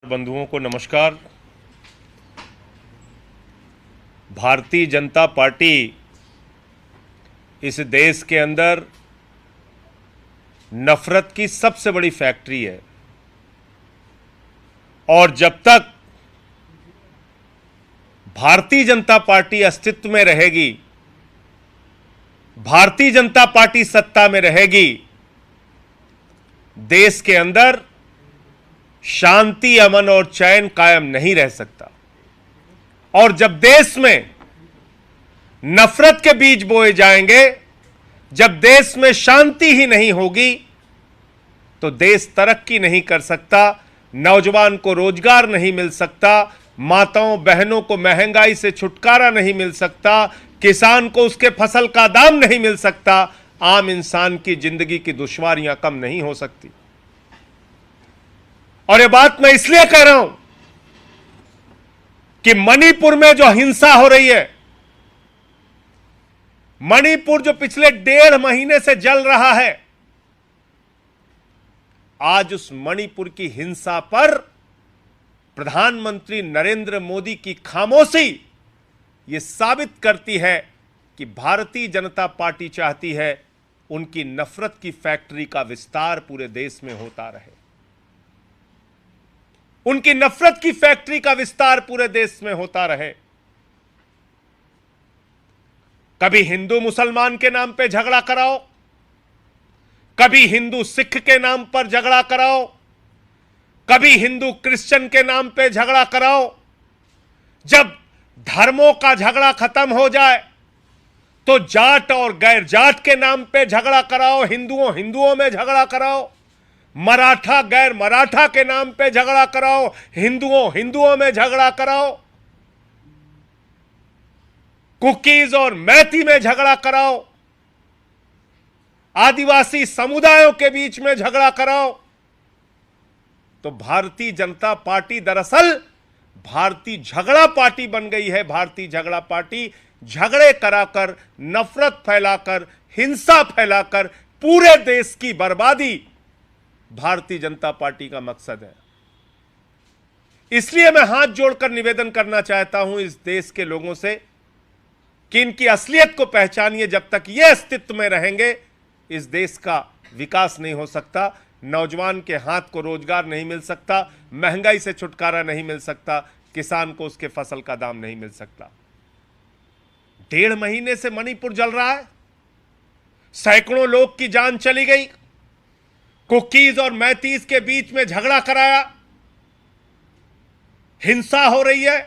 बंधुओं को नमस्कार। भारतीय जनता पार्टी इस देश के अंदर नफरत की सबसे बड़ी फैक्ट्री है और जब तक भारतीय जनता पार्टी अस्तित्व में रहेगी, भारतीय जनता पार्टी सत्ता में रहेगी, देश के अंदर शांति, अमन और चैन कायम नहीं रह सकता। और जब देश में नफरत के बीज बोए जाएंगे, जब देश में शांति ही नहीं होगी, तो देश तरक्की नहीं कर सकता, नौजवान को रोजगार नहीं मिल सकता, माताओं बहनों को महंगाई से छुटकारा नहीं मिल सकता, किसान को उसके फसल का दाम नहीं मिल सकता, आम इंसान की जिंदगी की दुश्वारियां कम नहीं हो सकती। और यह बात मैं इसलिए कह रहा हूं कि मणिपुर में जो हिंसा हो रही है, मणिपुर जो पिछले 1.5 महीने से जल रहा है, आज उस मणिपुर की हिंसा पर प्रधानमंत्री नरेंद्र मोदी की खामोशी यह साबित करती है कि भारतीय जनता पार्टी चाहती है उनकी नफरत की फैक्ट्री का विस्तार पूरे देश में होता रहे, उनकी नफरत की फैक्ट्री का विस्तार पूरे देश में होता रहे। कभी हिंदू मुसलमान के नाम पे झगड़ा कराओ, कभी हिंदू सिख के नाम पर झगड़ा कराओ, कभी हिंदू क्रिश्चियन के नाम पे झगड़ा कराओ। जब धर्मों का झगड़ा खत्म हो जाए तो जाट और गैर जाट के नाम पे झगड़ा कराओ, हिंदुओं में झगड़ा कराओ, मराठा गैर मराठा के नाम पे झगड़ा कराओ, हिंदुओं में झगड़ा कराओ, कुकीज और मैती में झगड़ा कराओ, आदिवासी समुदायों के बीच में झगड़ा कराओ। तो भारतीय जनता पार्टी दरअसल भारतीय झगड़ा पार्टी बन गई है। भारतीय झगड़ा पार्टी झगड़े कराकर, नफरत फैलाकर, हिंसा फैलाकर पूरे देश की बर्बादी भारतीय जनता पार्टी का मकसद है। इसलिए मैं हाथ जोड़कर निवेदन करना चाहता हूं इस देश के लोगों से कि इनकी असलियत को पहचानिए। जब तक ये अस्तित्व में रहेंगे, इस देश का विकास नहीं हो सकता, नौजवान के हाथ को रोजगार नहीं मिल सकता, महंगाई से छुटकारा नहीं मिल सकता, किसान को उसके फसल का दाम नहीं मिल सकता। 1.5 महीने से मणिपुर जल रहा है, सैकड़ों लोग की जान चली गई, कुकीज और मैतीस के बीच में झगड़ा कराया, हिंसा हो रही है।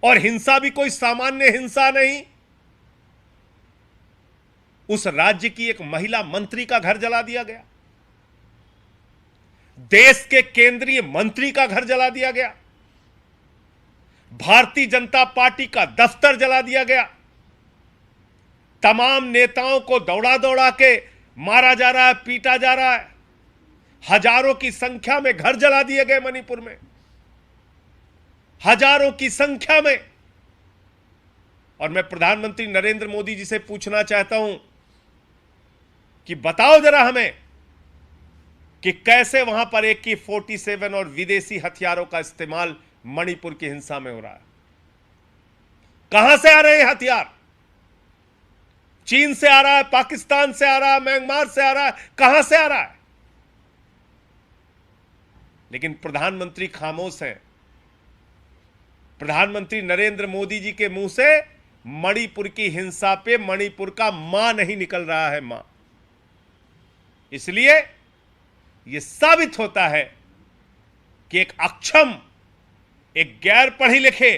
और हिंसा भी कोई सामान्य हिंसा नहीं, उस राज्य की एक महिला मंत्री का घर जला दिया गया, देश के केंद्रीय मंत्री का घर जला दिया गया, भारतीय जनता पार्टी का दफ्तर जला दिया गया, तमाम नेताओं को दौड़ा दौड़ा के मारा जा रहा है, पीटा जा रहा है, हजारों की संख्या में घर जला दिए गए मणिपुर में, हजारों की संख्या में। और मैं प्रधानमंत्री नरेंद्र मोदी जी से पूछना चाहता हूं कि बताओ जरा हमें कि कैसे वहां पर AK-47 और विदेशी हथियारों का इस्तेमाल मणिपुर की हिंसा में हो रहा है। कहां से आ रहे हैं हथियार? चीन से आ रहा है, पाकिस्तान से आ रहा है, म्यांमार से आ रहा है, कहां से आ रहा है? लेकिन प्रधानमंत्री खामोश हैं। प्रधानमंत्री नरेंद्र मोदी जी के मुंह से मणिपुर की हिंसा पे मणिपुर का मां नहीं निकल रहा है, मां। इसलिए यह साबित होता है कि एक अक्षम, एक गैर पढ़े लिखे,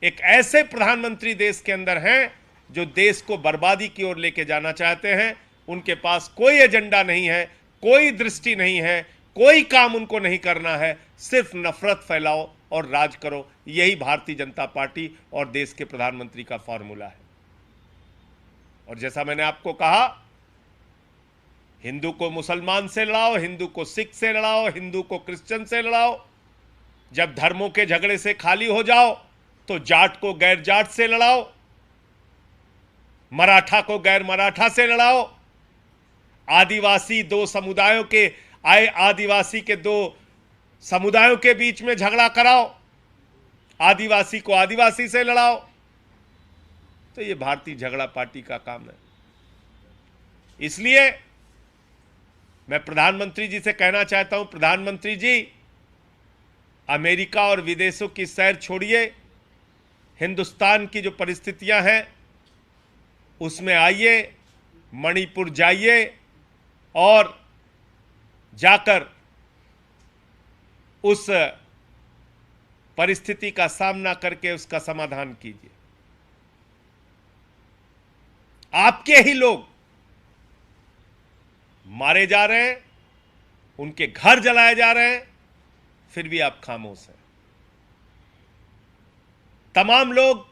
एक ऐसे प्रधानमंत्री देश के अंदर हैं जो देश को बर्बादी की ओर लेके जाना चाहते हैं। उनके पास कोई एजेंडा नहीं है, कोई दृष्टि नहीं है, कोई काम उनको नहीं करना है, सिर्फ नफरत फैलाओ और राज करो। यही भारतीय जनता पार्टी और देश के प्रधानमंत्री का फॉर्मूला है। और जैसा मैंने आपको कहा, हिंदू को मुसलमान से लड़ाओ, हिंदू को सिख से लड़ाओ, हिंदू को क्रिश्चियन से लड़ाओ। जब धर्मों के झगड़े से खाली हो जाओ तो जाट को गैर जाट से लड़ाओ, मराठा को गैर मराठा से लड़ाओ, आदिवासी दो समुदायों के आदिवासी के दो समुदायों के बीच में झगड़ा कराओ, आदिवासी को आदिवासी से लड़ाओ। तो ये भारतीय झगड़ा पार्टी का काम है। इसलिए मैं प्रधानमंत्री जी से कहना चाहता हूं, प्रधानमंत्री जी, अमेरिका और विदेशों की सैर छोड़िए, हिंदुस्तान की जो परिस्थितियां हैं उसमें आइए, मणिपुर जाइए और जाकर उस परिस्थिति का सामना करके उसका समाधान कीजिए। आपके ही लोग मारे जा रहे हैं, उनके घर जलाए जा रहे हैं, फिर भी आप खामोश हैं। तमाम लोग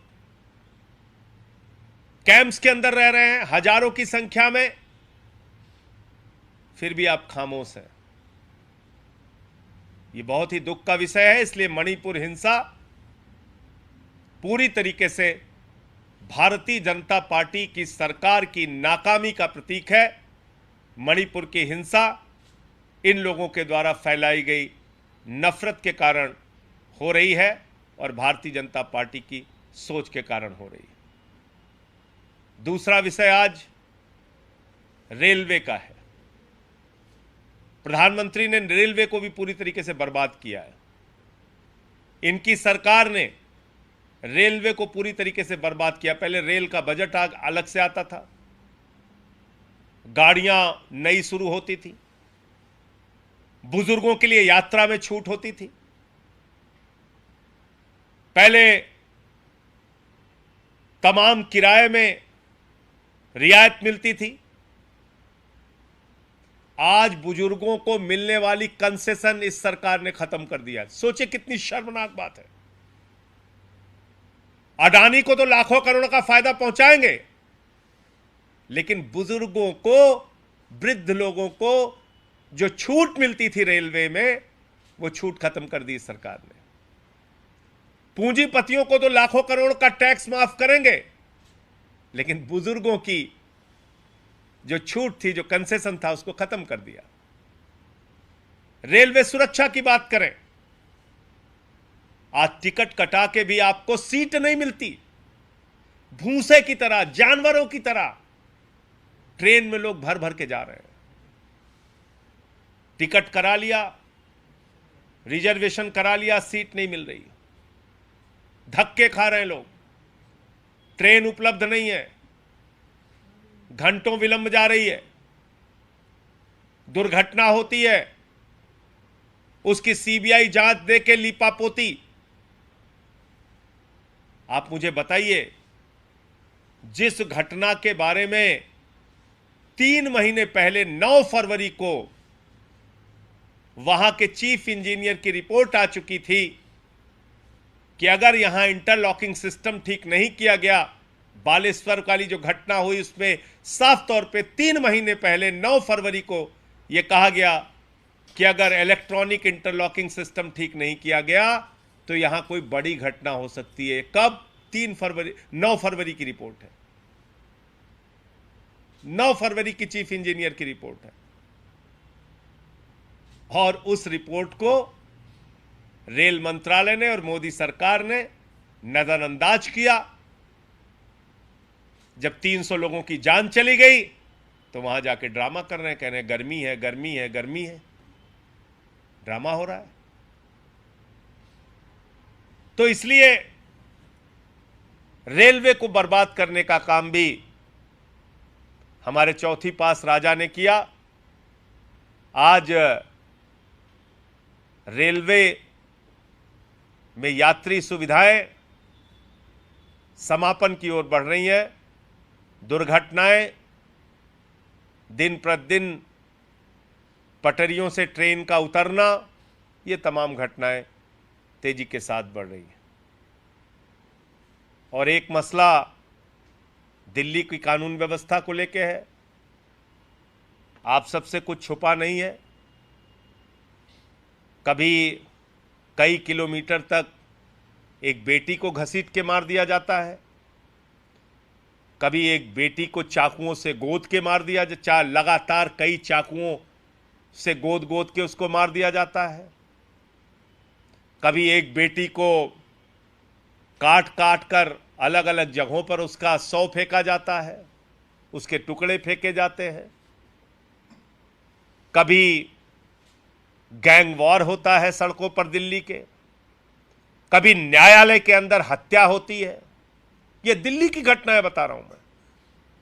कैंप्स के अंदर रह रहे हैं, हजारों की संख्या में, फिर भी आप खामोश हैं। यह बहुत ही दुख का विषय है। इसलिए मणिपुर हिंसा पूरी तरीके से भारतीय जनता पार्टी की सरकार की नाकामी का प्रतीक है। मणिपुर की हिंसा इन लोगों के द्वारा फैलाई गई नफरत के कारण हो रही है और भारतीय जनता पार्टी की सोच के कारण हो रही है। दूसरा विषय आज रेलवे का है। प्रधानमंत्री ने रेलवे को भी पूरी तरीके से बर्बाद किया है। इनकी सरकार ने रेलवे को पूरी तरीके से बर्बाद किया। पहले रेल का बजट अलग से आता था, गाड़ियां नई शुरू होती थी, बुजुर्गों के लिए यात्रा में छूट होती थी, पहले तमाम किराए में रियायत मिलती थी। आज बुजुर्गों को मिलने वाली कंसेशन इस सरकार ने खत्म कर दिया। सोचिए कितनी शर्मनाक बात है। अडानी को तो लाखों करोड़ का फायदा पहुंचाएंगे, लेकिन बुजुर्गों को, वृद्ध लोगों को जो छूट मिलती थी रेलवे में, वो छूट खत्म कर दी इस सरकार ने। पूंजीपतियों को तो लाखों करोड़ का टैक्स माफ करेंगे, लेकिन बुजुर्गों की जो छूट थी, जो कंसेशन था, उसको खत्म कर दिया। रेलवे सुरक्षा की बात करें, आज टिकट कटा के भी आपको सीट नहीं मिलती। भूसे की तरह, जानवरों की तरह ट्रेन में लोग भर भर के जा रहे हैं। टिकट करा लिया, रिजर्वेशन करा लिया, सीट नहीं मिल रही, धक्के खा रहे हैं लोग, ट्रेन उपलब्ध नहीं है, घंटों विलंब जा रही है, दुर्घटना होती है, उसकी सीबीआई जांच दे के लीपापोती। आप मुझे बताइए, जिस घटना के बारे में 3 महीने पहले 9 फरवरी को वहां के चीफ इंजीनियर की रिपोर्ट आ चुकी थी कि अगर यहां इंटरलॉकिंग सिस्टम ठीक नहीं किया गया, बालेश्वर वाली जो घटना हुई उसमें साफ तौर पे 3 महीने पहले 9 फरवरी को यह कहा गया कि अगर इलेक्ट्रॉनिक इंटरलॉकिंग सिस्टम ठीक नहीं किया गया तो यहां कोई बड़ी घटना हो सकती है। कब? 9 फरवरी की रिपोर्ट है, 9 फरवरी की चीफ इंजीनियर की रिपोर्ट है। और उस रिपोर्ट को रेल मंत्रालय ने और मोदी सरकार ने नजरअंदाज किया। जब 300 लोगों की जान चली गई तो वहां जाके ड्रामा कर रहे हैं, कह रहे हैं गर्मी है, गर्मी है, गर्मी है। ड्रामा हो रहा है। तो इसलिए रेलवे को बर्बाद करने का काम भी हमारे चौथी पास राजा ने किया। आज रेलवे में यात्री सुविधाएं समापन की ओर बढ़ रही हैं। दुर्घटनाएं दिन प्रतिदिन, पटरियों से ट्रेन का उतरना, ये तमाम घटनाएं तेजी के साथ बढ़ रही हैं। और एक मसला दिल्ली की कानून व्यवस्था को लेकर है। आप सबसे कुछ छुपा नहीं है। कभी कई किलोमीटर तक एक बेटी को घसीट के मार दिया जाता है, कभी एक बेटी को चाकुओं से गोद के मार दिया, लगातार कई चाकुओं से गोद गोद के उसको मार दिया जाता है। कभी एक बेटी को काट काट कर अलग अलग जगहों पर उसका शव फेंका जाता है, उसके टुकड़े फेंके जाते हैं। कभी गैंग वॉर होता है सड़कों पर दिल्ली के, कभी न्यायालय के अंदर हत्या होती है। यह दिल्ली की घटनाएं बता रहा हूं मैं,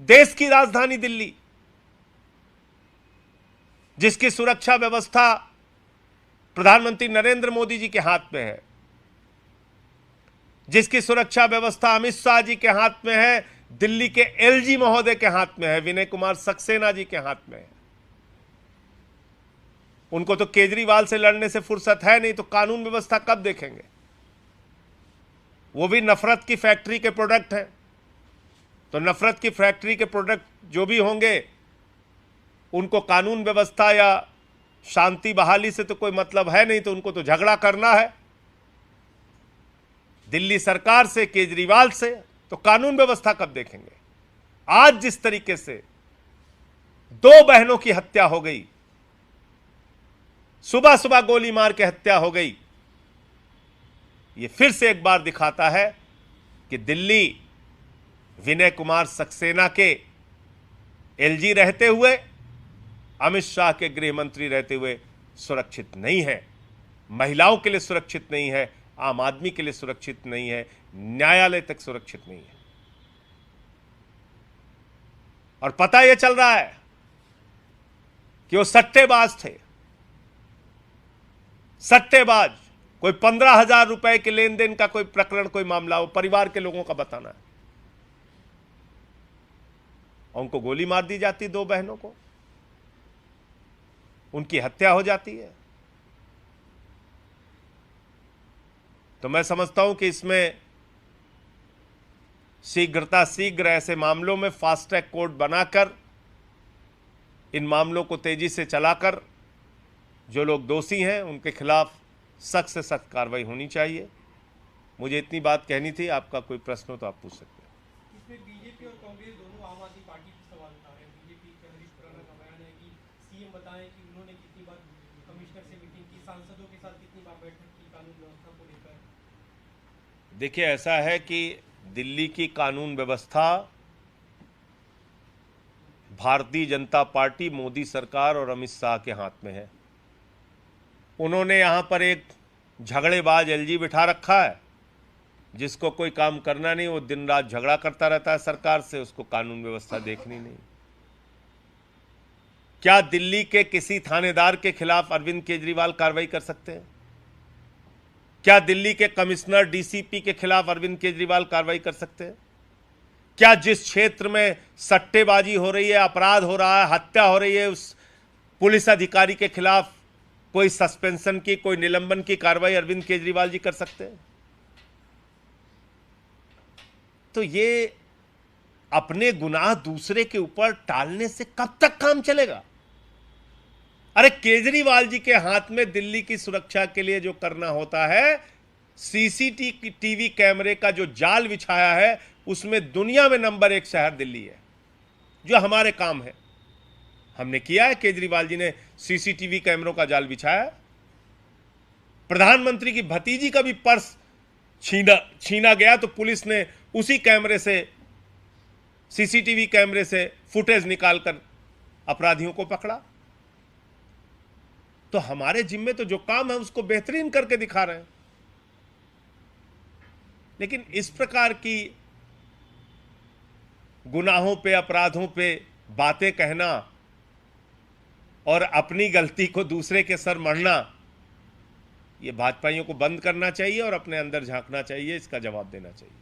देश की राजधानी दिल्ली, जिसकी सुरक्षा व्यवस्था प्रधानमंत्री नरेंद्र मोदी जी के हाथ में है, जिसकी सुरक्षा व्यवस्था अमित शाह जी के हाथ में है, दिल्ली के एलजी महोदय के हाथ में है, विनय कुमार सक्सेना जी के हाथ में है। उनको तो केजरीवाल से लड़ने से फुर्सत है नहीं, तो कानून व्यवस्था कब देखेंगे? वो भी नफरत की फैक्ट्री के प्रोडक्ट हैं, तो नफरत की फैक्ट्री के प्रोडक्ट जो भी होंगे उनको कानून व्यवस्था या शांति बहाली से तो कोई मतलब है नहीं, तो उनको तो झगड़ा करना है दिल्ली सरकार से, केजरीवाल से। तो कानून व्यवस्था कब देखेंगे? आज जिस तरीके से 2 बहनों की हत्या हो गई, सुबह सुबह गोली मार के हत्या हो गई, यह फिर से एक बार दिखाता है कि दिल्ली विनय कुमार सक्सेना के एलजी रहते हुए, अमित शाह के गृह मंत्री रहते हुए सुरक्षित नहीं है, महिलाओं के लिए सुरक्षित नहीं है, आम आदमी के लिए सुरक्षित नहीं है, न्यायालय तक सुरक्षित नहीं है। और पता यह चल रहा है कि वो सट्टेबाज थे, सट्टेबाज। कोई 15,000 रुपए के लेन देन का कोई प्रकरण, कोई मामला, वो परिवार के लोगों का बताना है, और उनको गोली मार दी जाती, 2 बहनों को, उनकी हत्या हो जाती है। तो मैं समझता हूं कि इसमें शीघ्र ऐसे मामलों में फास्ट ट्रैक कोर्ट बनाकर, इन मामलों को तेजी से चलाकर, जो लोग दोषी हैं उनके खिलाफ सख्त से सख्त कार्रवाई होनी चाहिए। मुझे इतनी बात कहनी थी। आपका कोई प्रश्न हो तो आप पूछ सकते हैं। इसमें बीजेपी और कांग्रेस दोनों आम आदमी पार्टी पर सवाल उठा रहे हैं। बीजेपी के हरीश खुराना का बयान है कि सीएम बताएं कि उन्होंने कितनी बार कमिश्नर से मीटिंग की, सांसदों के साथ कितनी बार बैठक की कानून व्यवस्था को लेकर। देखिए, ऐसा है कि दिल्ली की कानून व्यवस्था भारतीय जनता पार्टी, मोदी सरकार और अमित शाह के हाथ में है। उन्होंने यहां पर एक झगड़ेबाज एलजी बिठा रखा है, जिसको कोई काम करना नहीं, वो दिन रात झगड़ा करता रहता है सरकार से, उसको कानून व्यवस्था देखनी नहीं। क्या दिल्ली के किसी थानेदार के खिलाफ अरविंद केजरीवाल कार्रवाई कर सकते हैं? क्या दिल्ली के कमिश्नर, डीसीपी के खिलाफ अरविंद केजरीवाल कार्रवाई कर सकते हैं? क्या जिस क्षेत्र में सट्टेबाजी हो रही है, अपराध हो रहा है, हत्या हो रही है, उस पुलिस अधिकारी के खिलाफ कोई सस्पेंशन की, कोई निलंबन की कार्रवाई अरविंद केजरीवाल जी कर सकते हैं? तो ये अपने गुनाह दूसरे के ऊपर टालने से कब तक काम चलेगा? अरे केजरीवाल जी के हाथ में दिल्ली की सुरक्षा के लिए जो करना होता है, सीसीटीवी कैमरे का जो जाल बिछाया है, उसमें दुनिया में नंबर 1 शहर दिल्ली है। जो हमारे काम है हमने किया है, केजरीवाल जी ने सीसीटीवी कैमरों का जाल बिछाया। प्रधानमंत्री की भतीजी का भी पर्स छीना गया, तो पुलिस ने उसी कैमरे से, सीसीटीवी कैमरे से फुटेज निकालकर अपराधियों को पकड़ा। तो हमारे जिम्मे तो जो काम है उसको बेहतरीन करके दिखा रहे हैं। लेकिन इस प्रकार की गुनाहों पे, अपराधों पे बातें कहना और अपनी गलती को दूसरे के सर मढ़ना, ये भाजपाइयों को बंद करना चाहिए और अपने अंदर झांकना चाहिए, इसका जवाब देना चाहिए।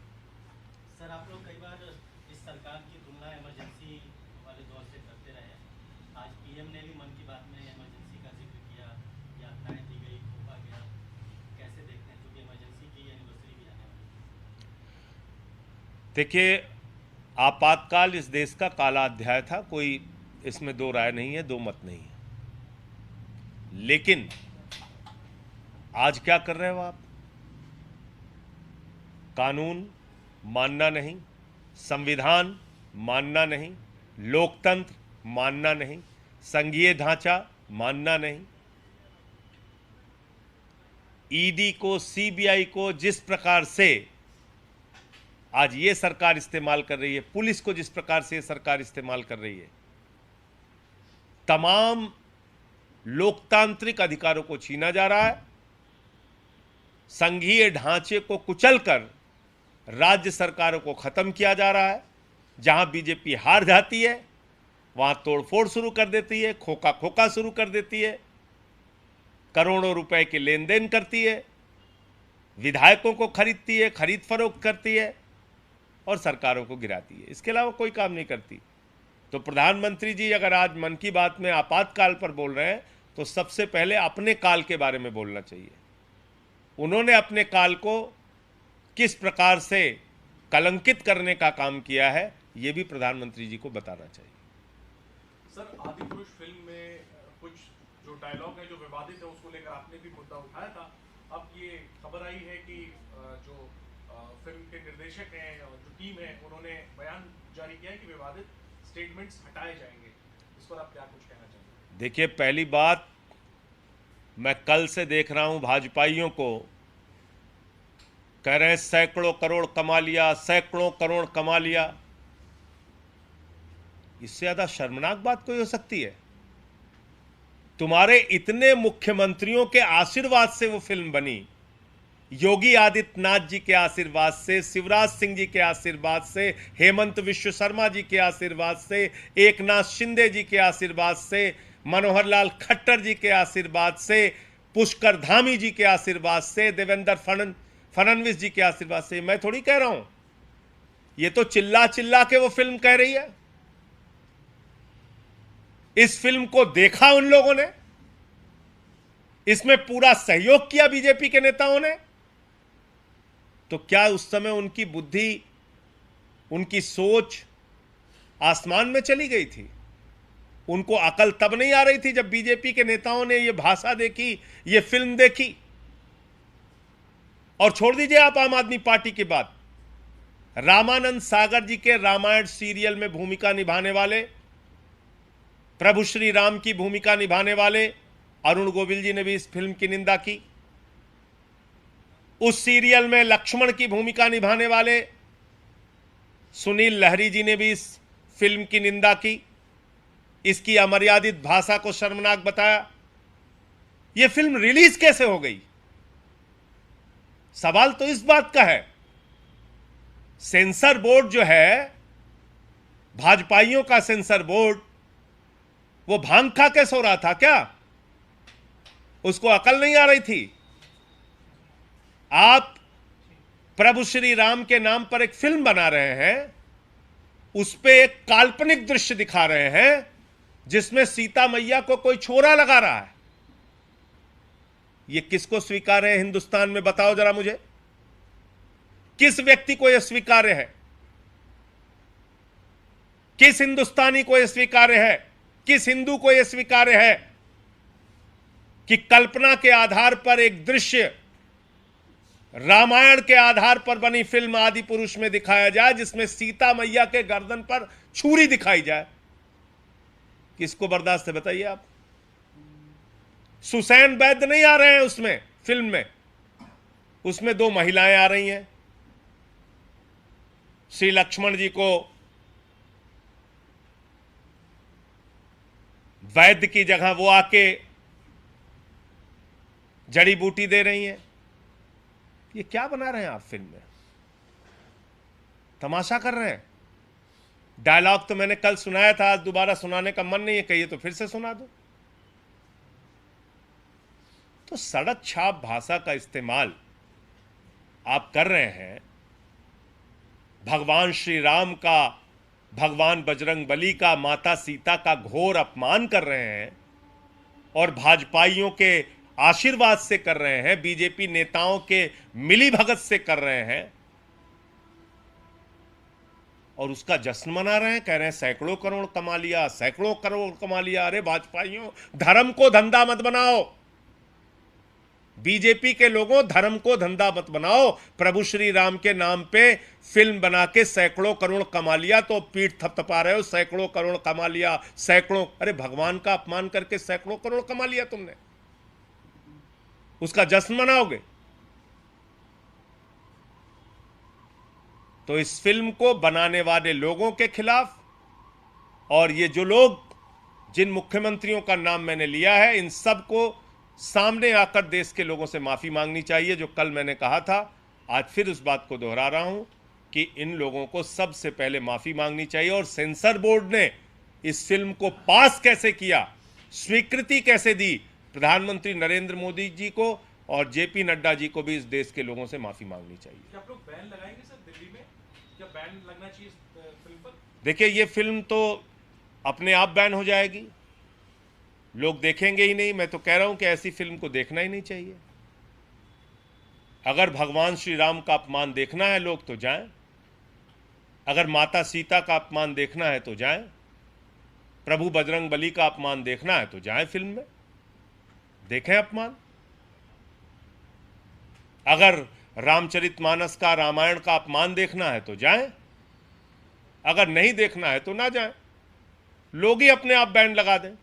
सर, आप लोग कई बार इस सरकार की तुलना इमरजेंसी वाले दौर से करते रहे हैं। आज पीएम ने भी मन की बात में इमरजेंसी का जिक्र किया, यात्राएं दी गई, थोपा गया। कैसे देखते हैं, क्योंकि इमरजेंसी की एनिवर्सरी भी आने वाली है। देखिए, आपातकाल इस देश का काला अध्याय था, कोई इसमें दो राय नहीं है, दो मत नहीं है। लेकिन आज क्या कर रहे हो आप? कानून मानना नहीं, संविधान मानना नहीं, लोकतंत्र मानना नहीं, संघीय ढांचा मानना नहीं, ईडी को, सीबीआई को जिस प्रकार से आज ये सरकार इस्तेमाल कर रही है, पुलिस को जिस प्रकार से ये सरकार इस्तेमाल कर रही है, तमाम लोकतांत्रिक अधिकारों को छीना जा रहा है। संघीय ढांचे को कुचलकर राज्य सरकारों को खत्म किया जा रहा है। जहां बीजेपी हार जाती है वहां तोड़फोड़ शुरू कर देती है, खोखा खोखा शुरू कर देती है, करोड़ों रुपए के लेन देन करती है, विधायकों को खरीदती है, खरीद फरोख्त करती है और सरकारों को गिराती है। इसके अलावा कोई काम नहीं करती। तो प्रधानमंत्री जी अगर आज मन की बात में आपातकाल पर बोल रहे हैं तो सबसे पहले अपने काल के बारे में बोलना चाहिए। उन्होंने अपने काल को किस प्रकार से कलंकित करने का काम किया है, यह भी प्रधानमंत्री जी को बताना चाहिए। सर, आदिपुरुष फिल्म में कुछ जो डायलॉग है जो विवादित है उसको लेकर आपने भी मुद्दा उठाया था। अब ये खबर आई है कि जो फिल्म के निर्देशक हैं और जो टीम है उन्होंने बयान जारी किया है कि विवादित स्टेटमेंट्स हटाए जाएंगे। इस पर आप क्या कुछ कहना चाहेंगे? देखिए, पहली बात, मैं कल से देख रहा हूं भाजपाइयों को कह रहे हैं सैकड़ों करोड़ कमा लिया, सैकड़ों करोड़ कमा लिया। इससे ज्यादा शर्मनाक बात कोई हो सकती है? तुम्हारे इतने मुख्यमंत्रियों के आशीर्वाद से वो फिल्म बनी, योगी आदित्यनाथ जी के आशीर्वाद से, शिवराज सिंह जी के आशीर्वाद से, हेमंत विश्व शर्मा जी के आशीर्वाद से, एकनाथ शिंदे जी के आशीर्वाद से, मनोहर लाल खट्टर जी के आशीर्वाद से, पुष्कर धामी जी के आशीर्वाद से, देवेंद्र फडणवीस जी के आशीर्वाद से। मैं थोड़ी कह रहा हूं, ये तो चिल्ला चिल्ला के वो फिल्म कह रही है। इस फिल्म को देखा उन लोगों ने, इसमें पूरा सहयोग किया बीजेपी के नेताओं ने। तो क्या उस समय उनकी बुद्धि, उनकी सोच आसमान में चली गई थी? उनको अकल तब नहीं आ रही थी जब बीजेपी के नेताओं ने यह भाषा देखी, यह फिल्म देखी? और छोड़ दीजिए आप आम आदमी पार्टी की बात, रामानंद सागर जी के रामायण सीरियल में भूमिका निभाने वाले, प्रभु श्री राम की भूमिका निभाने वाले अरुण गोविल जी ने भी इस फिल्म की निंदा की। उस सीरियल में लक्ष्मण की भूमिका निभाने वाले सुनील लहरी जी ने भी इस फिल्म की निंदा की, इसकी अमर्यादित भाषा को शर्मनाक बताया। यह फिल्म रिलीज कैसे हो गई? सवाल तो इस बात का है, सेंसर बोर्ड जो है, भाजपाइयों का सेंसर बोर्ड, वो भांग खा के सो रहा था क्या? उसको अकल नहीं आ रही थी? आप प्रभु श्री राम के नाम पर एक फिल्म बना रहे हैं, उस पे एक काल्पनिक दृश्य दिखा रहे हैं जिसमें सीता मैया को कोई छोरा लगा रहा है। यह किसको स्वीकार्य है हिंदुस्तान में? बताओ जरा मुझे, किस व्यक्ति को यह स्वीकार्य है? किस हिंदुस्तानी को यह स्वीकार्य है? किस हिंदू को यह स्वीकार्य है कि कल्पना के आधार पर एक दृश्य, रामायण के आधार पर बनी फिल्म आदि पुरुष में दिखाया जाए जिसमें सीता मैया के गर्दन पर छुरी दिखाई जाए? किसको बर्दाश्त है बताइए आप? सुसैन वैद्य नहीं आ रहे हैं उसमें, फिल्म में। उसमें दो महिलाएं आ रही हैं। श्री लक्ष्मण जी को वैद्य की जगह वो आके जड़ी बूटी दे रही हैं। ये क्या बना रहे हैं आप फिल्म में? तमाशा कर रहे हैं। डायलॉग तो मैंने कल सुनाया था, आज दोबारा सुनाने का मन नहीं है, कहिए तो फिर से सुना दो। तो सड़क छाप भाषा का इस्तेमाल आप कर रहे हैं, भगवान श्री राम का, भगवान बजरंग बली का, माता सीता का घोर अपमान कर रहे हैं और भाजपाइयों के आशीर्वाद से कर रहे हैं, बीजेपी नेताओं के मिलीभगत से कर रहे हैं और उसका जश्न मना रहे हैं। कह रहे हैं सैकड़ों करोड़ कमा लिया, सैकड़ों करोड़ कमा लिया। अरे भाजपाइयों, धर्म को धंधा मत बनाओ। बीजेपी के लोगों, धर्म को धंधा मत बनाओ। प्रभु श्री राम के नाम पे फिल्म बना के सैकड़ों करोड़ कमा लिया तो पीठ थपथपा रहे हो, सैकड़ों करोड़ कमा लिया, सैकड़ों। अरे भगवान का अपमान करके सैकड़ों करोड़ कमा लिया तुमने। उसका जश्न मनाओगे? तो इस फिल्म को बनाने वाले लोगों के खिलाफ और ये जो लोग, जिन मुख्यमंत्रियों का नाम मैंने लिया है, इन सब को सामने आकर देश के लोगों से माफी मांगनी चाहिए। जो कल मैंने कहा था, आज फिर उस बात को दोहरा रहा हूं कि इन लोगों को सबसे पहले माफी मांगनी चाहिए। और सेंसर बोर्ड ने इस फिल्म को पास कैसे किया, स्वीकृति कैसे दी, प्रधानमंत्री नरेंद्र मोदी जी को और जेपी नड्डा जी को भी इस देश के लोगों से माफी मांगनी चाहिए। क्या आप लोग बैन लगाएंगे सर दिल्ली में? क्या बैन लगना चाहिए इस फिल्म पर? देखिए, ये फिल्म तो अपने आप बैन हो जाएगी, लोग देखेंगे ही नहीं। मैं तो कह रहा हूं कि ऐसी फिल्म को देखना ही नहीं चाहिए। अगर भगवान श्री राम का अपमान देखना है लोग तो जाएं, अगर माता सीता का अपमान देखना है तो जाएं, प्रभु बजरंग बली का अपमान देखना है तो जाएं, फिल्म में देखें अपमान। अगर रामचरितमानस का, रामायण का अपमान देखना है तो जाएं, अगर नहीं देखना है तो ना जाएं। लोग ही अपने आप बैन लगा दें।